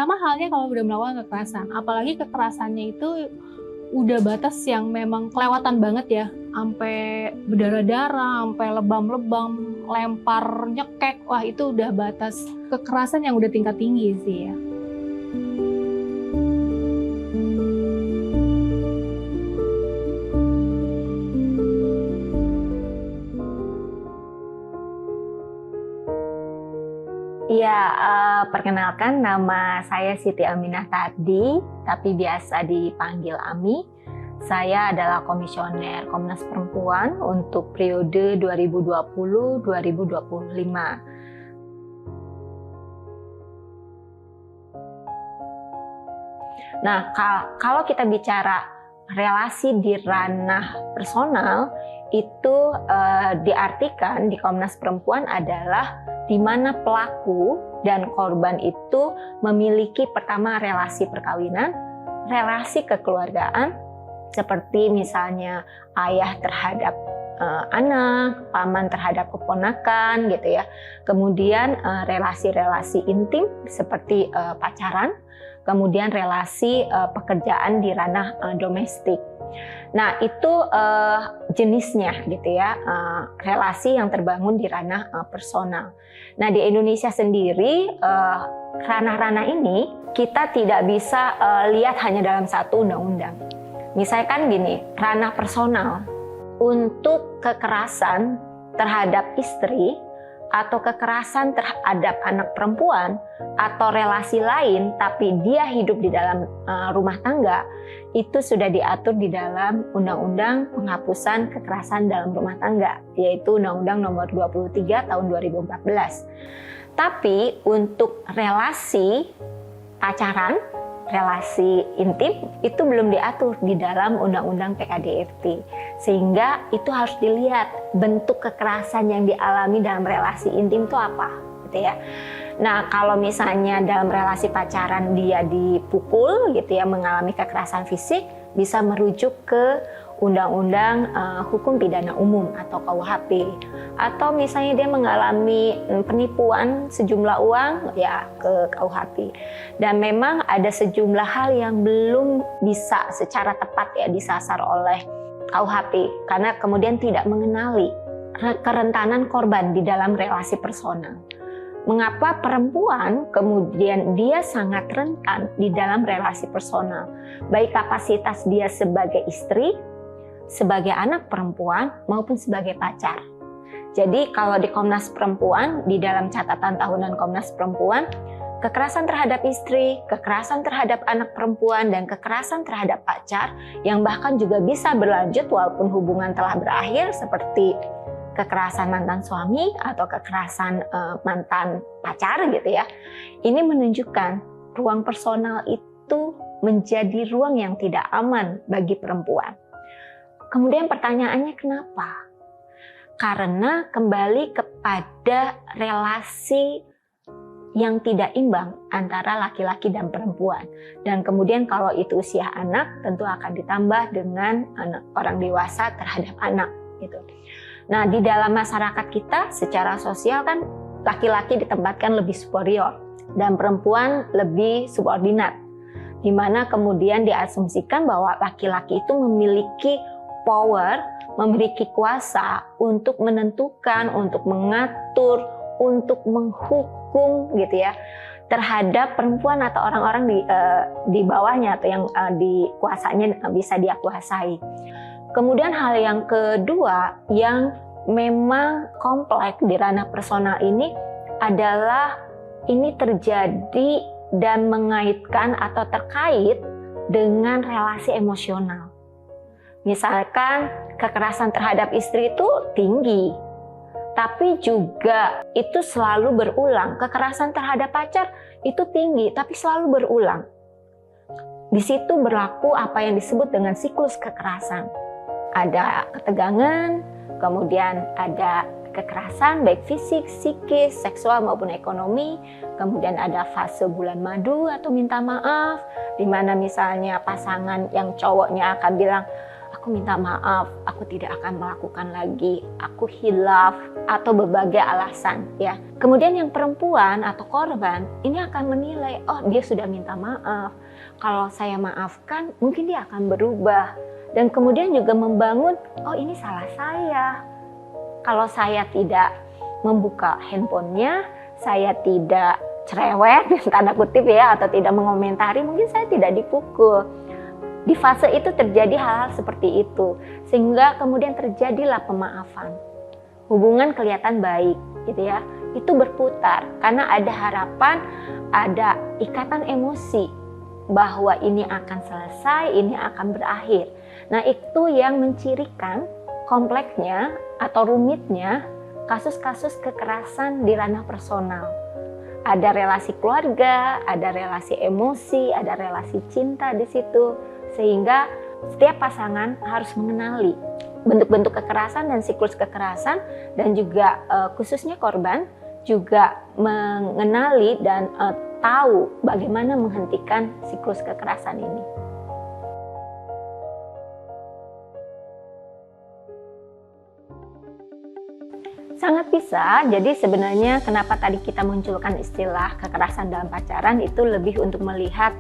Sama halnya kalau udah melakukan kekerasan, apalagi kekerasannya itu udah batas yang memang kelewatan banget ya, sampai berdarah-darah, sampai lebam-lebam, lempar, nyekek, wah itu udah batas kekerasan yang udah tingkat tinggi sih ya. Iya, perkenalkan nama saya Siti Aminah Tardi, tapi biasa dipanggil Ami. Saya adalah komisioner Komnas Perempuan untuk periode 2020-2025. Nah, kalau kita bicara relasi di ranah personal, itu diartikan di Komnas Perempuan adalah di mana pelaku dan korban itu memiliki pertama relasi perkawinan, relasi kekeluargaan, seperti misalnya ayah terhadap anak, paman terhadap keponakan gitu ya. Kemudian relasi-relasi intim seperti pacaran, kemudian relasi pekerjaan di ranah domestik. Nah, itu jenisnya gitu ya, relasi yang terbangun di ranah personal. Nah, di Indonesia sendiri ranah-ranah ini kita tidak bisa lihat hanya dalam satu undang-undang. Misalkan gini, ranah personal untuk kekerasan terhadap istri atau kekerasan terhadap anak perempuan atau relasi lain tapi dia hidup di dalam rumah tangga, itu sudah diatur di dalam Undang-Undang Penghapusan Kekerasan dalam Rumah Tangga, yaitu Undang-Undang Nomor 23 Tahun 2014. Tapi untuk relasi pacaran, relasi intim itu belum diatur di dalam Undang-Undang PKDRT, sehingga itu harus dilihat bentuk kekerasan yang dialami dalam relasi intim itu apa, gitu ya. Nah, kalau misalnya dalam relasi pacaran dia dipukul, gitu ya, mengalami kekerasan fisik, bisa merujuk ke Undang-Undang Hukum Pidana Umum atau KUHP. Atau misalnya dia mengalami penipuan sejumlah uang, ya ke KUHP. Dan memang ada sejumlah hal yang belum bisa secara tepat ya disasar oleh KUHP karena kemudian tidak mengenali kerentanan korban di dalam relasi personal. Mengapa perempuan kemudian dia sangat rentan di dalam relasi personal, baik kapasitas dia sebagai istri, sebagai anak perempuan maupun sebagai pacar. Jadi kalau di Komnas Perempuan, di dalam catatan tahunan Komnas Perempuan, kekerasan terhadap istri, kekerasan terhadap anak perempuan, dan kekerasan terhadap pacar yang bahkan juga bisa berlanjut walaupun hubungan telah berakhir, seperti kekerasan mantan suami atau kekerasan mantan pacar gitu ya. Ini menunjukkan ruang personal itu menjadi ruang yang tidak aman bagi perempuan. Kemudian pertanyaannya kenapa? Karena kembali kepada relasi yang tidak imbang antara laki-laki dan perempuan. Dan kemudian kalau itu usia anak, tentu akan ditambah dengan orang dewasa terhadap anak gitu. Nah, di dalam masyarakat kita secara sosial kan laki-laki ditempatkan lebih superior dan perempuan lebih subordinat, di mana kemudian diasumsikan bahwa laki-laki itu memiliki power, memiliki kuasa untuk menentukan, untuk mengatur, untuk menghukum gitu ya terhadap perempuan atau orang-orang di bawahnya atau yang dikuasanya bisa dia kuasai. Kemudian hal yang kedua yang memang kompleks di ranah personal ini adalah ini terjadi dan mengaitkan atau terkait dengan relasi emosional. Misalkan kekerasan terhadap istri itu tinggi, tapi juga itu selalu berulang. Kekerasan terhadap pacar itu tinggi, tapi selalu berulang. Di situ berlaku apa yang disebut dengan siklus kekerasan. Ada ketegangan, kemudian ada kekerasan baik fisik, psikis, seksual maupun ekonomi. Kemudian ada fase bulan madu atau minta maaf, di mana misalnya pasangan yang cowoknya akan bilang, aku minta maaf, aku tidak akan melakukan lagi, aku hilaf, atau berbagai alasan ya. Kemudian yang perempuan atau korban ini akan menilai, oh dia sudah minta maaf, kalau saya maafkan mungkin dia akan berubah. Dan kemudian juga membangun, oh ini salah saya. Kalau saya tidak membuka handphonenya, saya tidak cerewet, tanda kutip ya, atau tidak mengomentari, mungkin saya tidak dipukul. Di fase itu terjadi hal-hal seperti itu, sehingga kemudian terjadilah pemaafan. Hubungan kelihatan baik, gitu ya. Itu berputar karena ada harapan, ada ikatan emosi bahwa ini akan selesai, ini akan berakhir. Nah, itu yang mencirikan kompleksnya atau rumitnya kasus-kasus kekerasan di ranah personal. Ada relasi keluarga, ada relasi emosi, ada relasi cinta di situ, sehingga setiap pasangan harus mengenali bentuk-bentuk kekerasan dan siklus kekerasan, dan juga khususnya korban juga mengenali dan tahu bagaimana menghentikan siklus kekerasan ini. Sangat bisa. Jadi sebenarnya kenapa tadi kita munculkan istilah kekerasan dalam pacaran itu lebih untuk melihat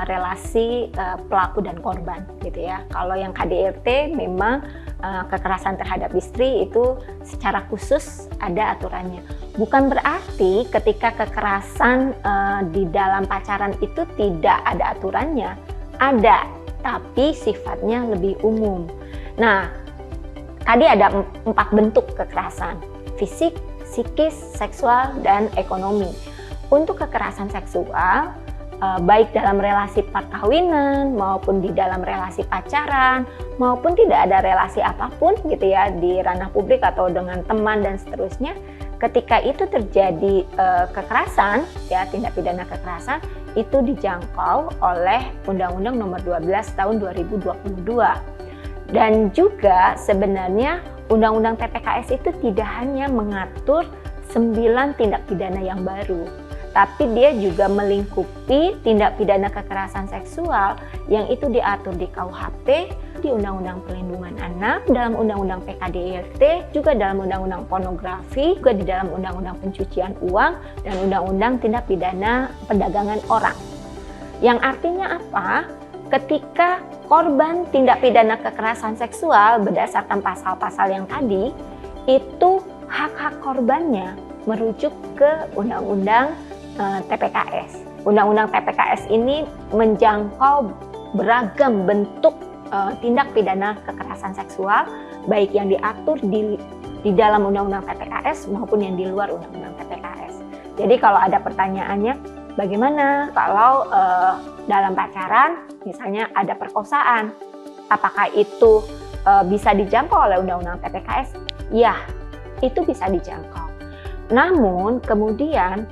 relasi pelaku dan korban, gitu ya. Kalau yang KDRT memang kekerasan terhadap istri itu secara khusus ada aturannya. Bukan berarti ketika kekerasan di dalam pacaran itu tidak ada aturannya. Ada, tapi sifatnya lebih umum. Nah, tadi ada 4 bentuk kekerasan: fisik, psikis, seksual, dan ekonomi. Untuk kekerasan seksual, baik dalam relasi perkawinan maupun di dalam relasi pacaran maupun tidak ada relasi apapun gitu ya, di ranah publik atau dengan teman dan seterusnya, ketika itu terjadi kekerasan ya, tindak pidana kekerasan itu dijangkau oleh Undang-Undang Nomor 12 Tahun 2022. Dan juga sebenarnya Undang-Undang TPKS itu tidak hanya mengatur 9 tindak pidana yang baru, tapi dia juga melingkupi tindak pidana kekerasan seksual yang itu diatur di KUHP, di Undang-Undang Perlindungan Anak, dalam Undang-Undang PKDRT, juga dalam Undang-Undang Pornografi, juga di dalam Undang-Undang Pencucian Uang, dan Undang-Undang Tindak Pidana Perdagangan Orang. Yang artinya apa? Ketika korban tindak pidana kekerasan seksual berdasarkan pasal-pasal yang tadi, itu hak-hak korbannya merujuk ke Undang-Undang TPKS. Undang-Undang TPKS ini menjangkau beragam bentuk tindak pidana kekerasan seksual, baik yang diatur di dalam Undang-Undang TPKS maupun yang di luar Undang-Undang TPKS. Jadi kalau ada pertanyaannya, bagaimana kalau dalam pacaran misalnya ada perkosaan, apakah itu bisa dijangkau oleh Undang-Undang TPKS? Ya, itu bisa dijangkau. Namun kemudian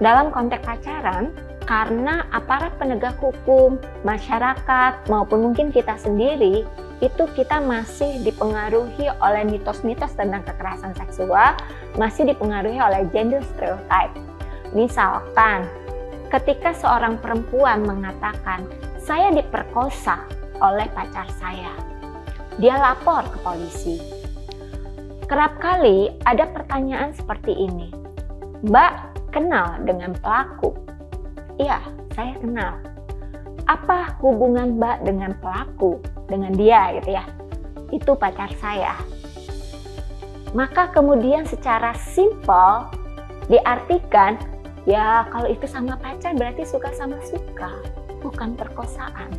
dalam konteks pacaran, karena aparat penegak hukum, masyarakat, maupun mungkin kita sendiri, itu kita masih dipengaruhi oleh mitos-mitos tentang kekerasan seksual, masih dipengaruhi oleh gender stereotype. Misalkan, ketika seorang perempuan mengatakan, saya diperkosa oleh pacar saya, dia lapor ke polisi. Kerap kali ada pertanyaan seperti ini, Mbak kenal dengan pelaku? Iya, saya kenal. Apa hubungan Mbak dengan pelaku? Dengan dia gitu ya. Itu pacar saya. Maka kemudian secara simpel diartikan, ya kalau itu sama pacar berarti suka sama suka, bukan perkosaan.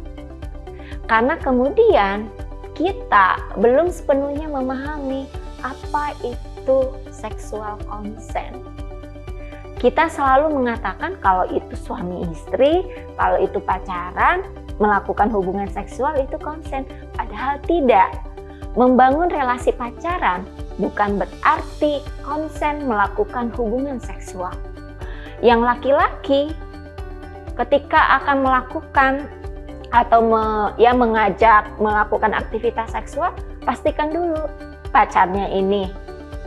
Karena kemudian kita belum sepenuhnya memahami apa itu sexual consent. Kita selalu mengatakan kalau itu suami istri, kalau itu pacaran, melakukan hubungan seksual itu konsen. Padahal tidak. Membangun relasi pacaran bukan berarti konsen melakukan hubungan seksual. Yang laki-laki ketika akan melakukan atau mengajak melakukan aktivitas seksual, pastikan dulu pacarnya ini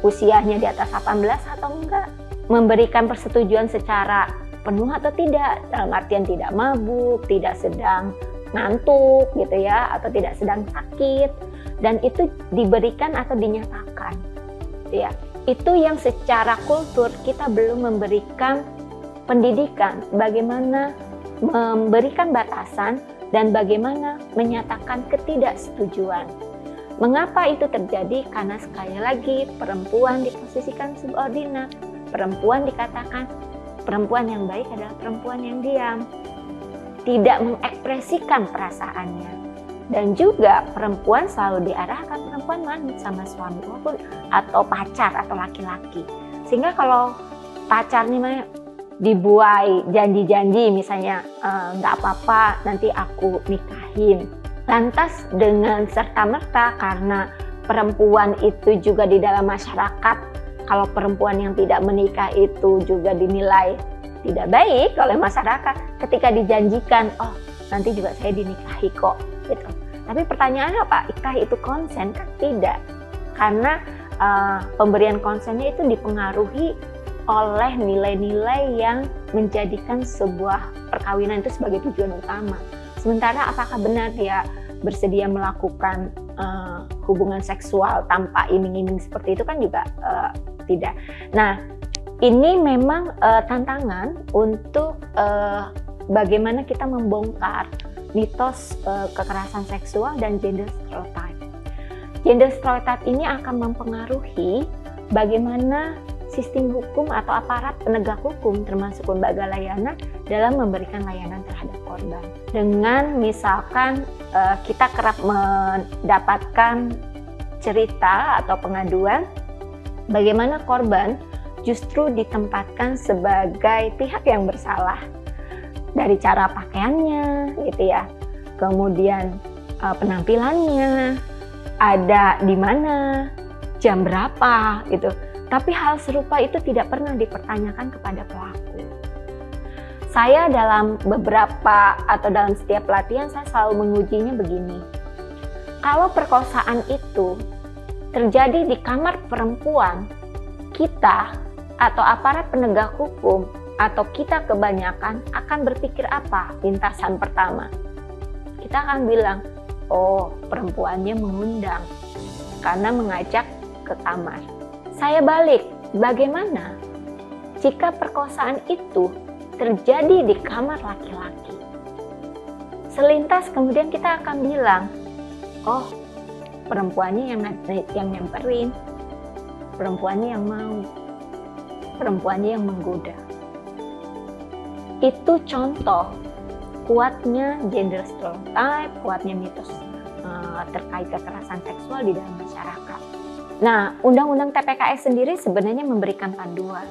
usianya di atas 18 atau enggak, memberikan persetujuan secara penuh atau tidak, dalam artian tidak mabuk, tidak sedang ngantuk gitu ya, atau tidak sedang sakit, dan itu diberikan atau dinyatakan gitu ya. Itu yang secara kultur kita belum memberikan pendidikan bagaimana memberikan batasan dan bagaimana menyatakan ketidaksetujuan. Mengapa itu terjadi? Karena sekali lagi perempuan diposisikan subordinat. Perempuan dikatakan perempuan yang baik adalah perempuan yang diam, tidak mengekspresikan perasaannya. Dan juga perempuan selalu diarahkan perempuan manut sama suami maupun atau pacar atau laki-laki. Sehingga kalau pacarnya dibuai janji-janji misalnya nggak apa-apa nanti aku nikahin. Lantas dengan serta-merta karena perempuan itu juga di dalam masyarakat, kalau perempuan yang tidak menikah itu juga dinilai tidak baik oleh masyarakat, ketika dijanjikan, oh nanti juga saya dinikahi kok gitu. Tapi pertanyaannya apa? Nikah itu konsen kan? Tidak. Karena pemberian konsennya itu dipengaruhi oleh nilai-nilai yang menjadikan sebuah perkawinan itu sebagai tujuan utama. Sementara apakah benar dia bersedia melakukan hubungan seksual tanpa iming-iming seperti itu kan juga tidak. Nah, ini memang tantangan untuk bagaimana kita membongkar mitos kekerasan seksual dan gender stereotype. Gender stereotype ini akan mempengaruhi bagaimana sistem hukum atau aparat penegak hukum termasuk lembaga layanan dalam memberikan layanan terhadap korban. Dengan misalkan kita kerap mendapatkan cerita atau pengaduan bagaimana korban justru ditempatkan sebagai pihak yang bersalah dari cara pakaiannya gitu ya, kemudian penampilannya, ada di mana, jam berapa gitu. Tapi hal serupa itu tidak pernah dipertanyakan kepada pelaku. Saya dalam beberapa atau dalam setiap pelatihan saya selalu mengujinya begini. Kalau perkosaan itu terjadi di kamar perempuan, kita atau aparat penegak hukum atau kita kebanyakan akan berpikir apa? Lintasan pertama. Kita akan bilang, oh perempuannya mengundang karena mengajak ke kamar. Saya balik, bagaimana jika perkosaan itu terjadi di kamar laki-laki? Selintas kemudian kita akan bilang, oh perempuannya yang nyamperin, perempuannya yang mau, perempuannya yang menggoda. Itu contoh kuatnya gender stereotype, kuatnya mitos terkait kekerasan seksual di dalam masyarakat. Nah, Undang-Undang TPKS sendiri sebenarnya memberikan panduan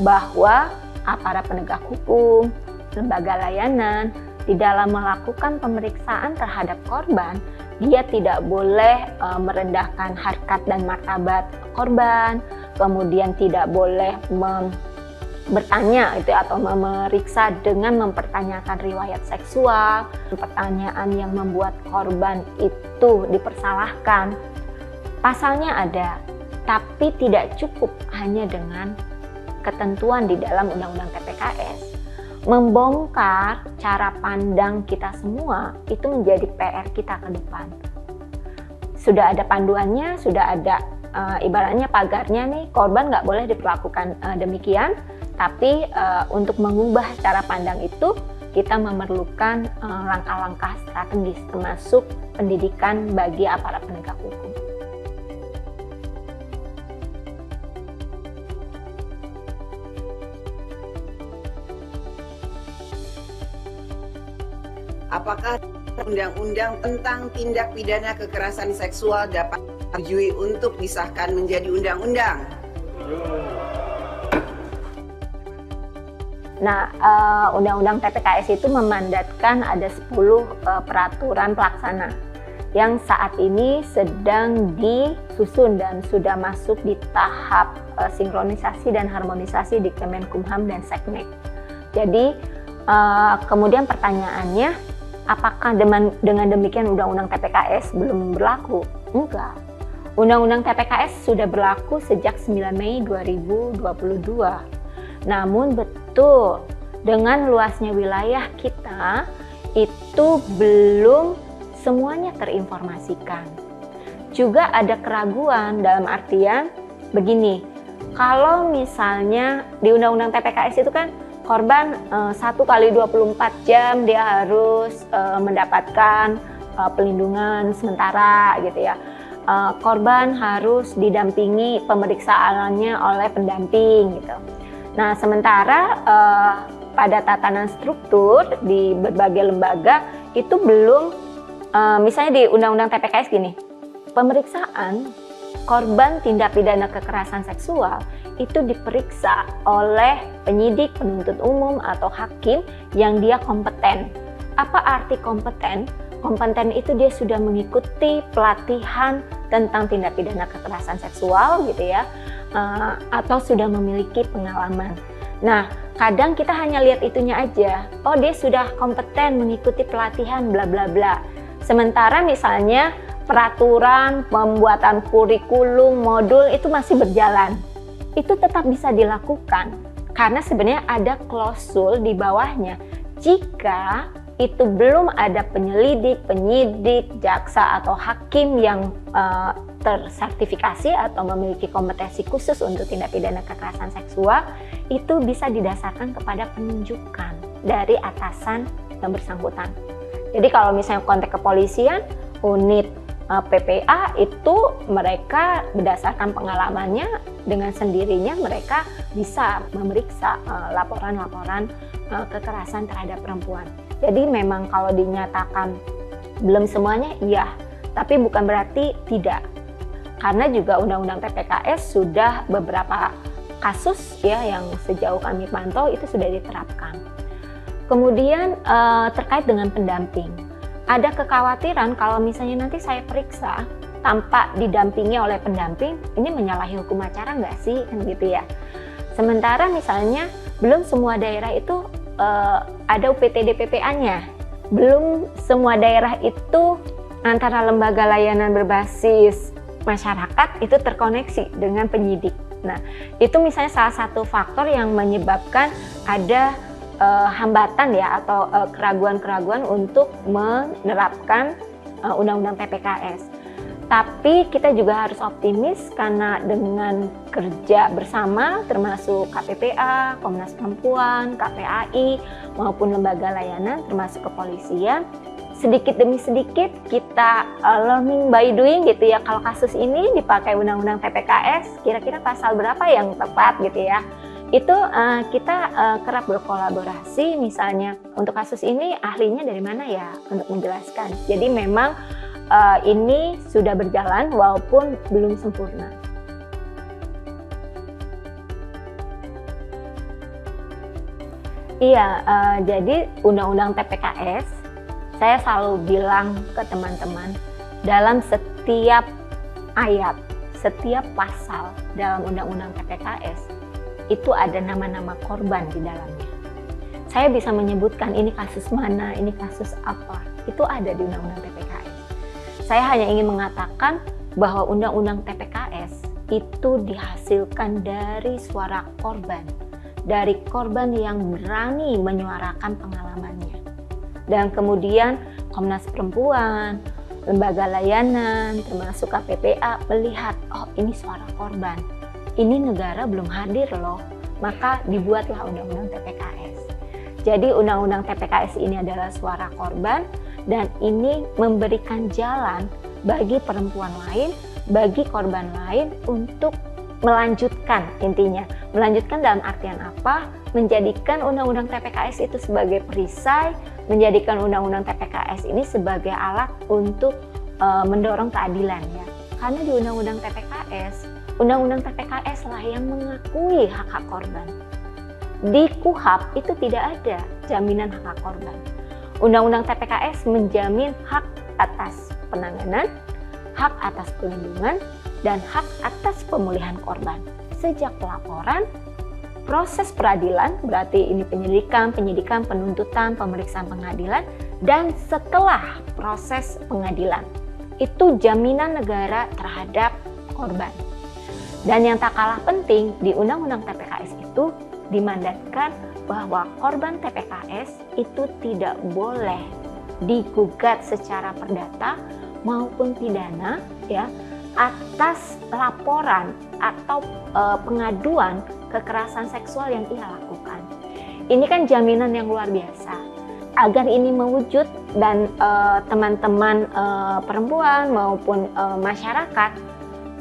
bahwa aparat penegak hukum, lembaga layanan, di dalam melakukan pemeriksaan terhadap korban, dia tidak boleh merendahkan harkat dan martabat korban, kemudian tidak boleh bertanya itu atau memeriksa dengan mempertanyakan riwayat seksual, pertanyaan yang membuat korban itu dipersalahkan. Pasalnya ada, tapi tidak cukup hanya dengan ketentuan di dalam Undang-Undang TPKS. Membongkar cara pandang kita semua itu menjadi PR kita ke depan. Sudah ada panduannya, sudah ada ibaratnya pagarnya nih, korban nggak boleh diperlakukan demikian, tapi untuk mengubah cara pandang itu kita memerlukan langkah-langkah strategis termasuk pendidikan bagi aparat penegak hukum. Apakah undang-undang tentang tindak pidana kekerasan seksual dapat disetujui untuk disahkan menjadi undang-undang? Nah, Undang-Undang TPKS itu memandatkan ada 10 peraturan pelaksana yang saat ini sedang disusun dan sudah masuk di tahap sinkronisasi dan harmonisasi di Kemenkumham dan Seknek. Jadi, kemudian pertanyaannya, apakah dengan demikian Undang-Undang TPKS belum berlaku? Enggak. Undang-Undang TPKS sudah berlaku sejak 9 Mei 2022. Namun betul, dengan luasnya wilayah kita itu belum semuanya terinformasikan. Juga ada keraguan dalam artian begini, kalau misalnya di Undang-Undang TPKS itu kan korban 1 kali 24 jam dia harus mendapatkan pelindungan sementara gitu ya. Korban harus didampingi pemeriksaannya oleh pendamping gitu. Nah, sementara pada tatanan struktur di berbagai lembaga itu belum, misalnya di Undang-Undang TPKS gini, pemeriksaan korban tindak pidana kekerasan seksual itu diperiksa oleh penyidik, penuntut umum atau hakim yang dia kompeten. Apa arti kompeten? Kompeten itu dia sudah mengikuti pelatihan tentang tindak pidana kekerasan seksual gitu ya, atau sudah memiliki pengalaman. Nah, kadang kita hanya lihat itunya aja. Oh, dia sudah kompeten mengikuti pelatihan bla bla bla. Sementara misalnya peraturan, pembuatan kurikulum, modul itu masih berjalan. Itu tetap bisa dilakukan karena sebenarnya ada klausul di bawahnya. Jika itu belum ada penyelidik, penyidik, jaksa atau hakim yang tersertifikasi atau memiliki kompetensi khusus untuk tindak pidana kekerasan seksual, itu bisa didasarkan kepada penunjukan dari atasan yang bersangkutan. Jadi kalau misalnya konteks kepolisian, unit PPA itu mereka berdasarkan pengalamannya dengan sendirinya mereka bisa memeriksa laporan-laporan kekerasan terhadap perempuan. Jadi memang kalau dinyatakan belum semuanya iya, tapi bukan berarti tidak. Karena juga Undang-Undang TPKS sudah beberapa kasus ya yang sejauh kami pantau itu sudah diterapkan. Kemudian terkait dengan pendamping. Ada kekhawatiran kalau misalnya nanti saya periksa tanpa didampingi oleh pendamping, ini menyalahi hukum acara nggak sih? Kan gitu ya. Sementara misalnya belum semua daerah itu ada UPTD PPA-nya. Belum semua daerah itu antara lembaga layanan berbasis masyarakat itu terkoneksi dengan penyidik. Nah, itu misalnya salah satu faktor yang menyebabkan ada hambatan ya atau keraguan-keraguan untuk menerapkan Undang-Undang TPKS. Tapi kita juga harus optimis karena dengan kerja bersama termasuk KPPA, Komnas Perempuan, KPAI maupun lembaga layanan termasuk kepolisian, sedikit demi sedikit kita learning by doing gitu ya. Kalau kasus ini dipakai Undang-Undang TPKS, kira-kira pasal berapa yang tepat gitu ya. Itu kita kerap berkolaborasi, misalnya untuk kasus ini ahlinya dari mana ya untuk menjelaskan. Jadi memang ini sudah berjalan walaupun belum sempurna. Iya, jadi Undang-Undang TPKS, saya selalu bilang ke teman-teman, dalam setiap ayat, setiap pasal dalam Undang-Undang TPKS, itu ada nama-nama korban di dalamnya. Saya bisa menyebutkan ini kasus mana, ini kasus apa, itu ada di Undang-Undang TPKS. Saya hanya ingin mengatakan bahwa Undang-Undang TPKS itu dihasilkan dari suara korban, dari korban yang berani menyuarakan pengalamannya. Dan kemudian Komnas Perempuan, lembaga layanan, termasuk KPPA melihat, oh ini suara korban, ini negara belum hadir loh, maka dibuatlah Undang-Undang TPKS. Jadi Undang-Undang TPKS ini adalah suara korban dan ini memberikan jalan bagi perempuan lain, bagi korban lain untuk melanjutkan, intinya melanjutkan dalam artian apa? Menjadikan Undang-Undang TPKS itu sebagai perisai, menjadikan Undang-Undang TPKS ini sebagai alat untuk mendorong keadilan ya. Karena di Undang-Undang TPKS lah yang mengakui hak-hak korban. Di KUHP itu tidak ada jaminan hak korban. Undang-Undang TPKS menjamin hak atas penanganan, hak atas pelindungan, dan hak atas pemulihan korban. Sejak pelaporan, proses peradilan, berarti ini penyidikan, penuntutan, pemeriksaan pengadilan, dan setelah proses pengadilan. Itu jaminan negara terhadap korban. Dan yang tak kalah penting, di Undang-Undang TPKS itu dimandatkan bahwa korban TPKS itu tidak boleh digugat secara perdata maupun pidana ya atas laporan atau pengaduan kekerasan seksual yang ia lakukan. Ini kan jaminan yang luar biasa. Agar ini mewujud dan teman-teman perempuan maupun masyarakat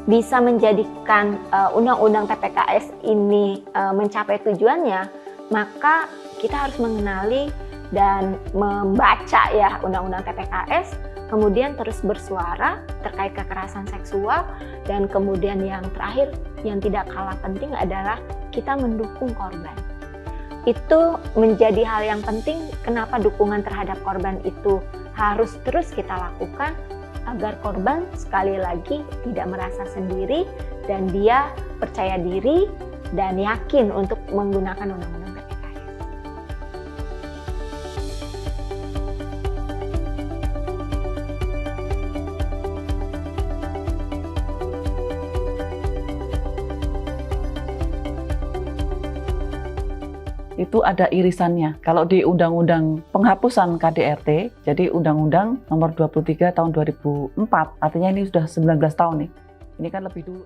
bisa menjadikan undang-undang TPKS ini mencapai tujuannya, maka kita harus mengenali dan membaca ya undang-undang TPKS, kemudian terus bersuara terkait kekerasan seksual, dan kemudian yang terakhir yang tidak kalah penting adalah kita mendukung korban. Itu menjadi hal yang penting. Kenapa dukungan terhadap korban itu harus terus kita lakukan, agar korban sekali lagi tidak merasa sendiri dan dia percaya diri dan yakin untuk menggunakan undang-undang TPKS. Itu ada irisannya. Kalau di Undang-Undang Penghapusan KDRT, jadi Undang-Undang Nomor 23 Tahun 2004, artinya ini sudah 19 tahun nih. Ini kan lebih dulu.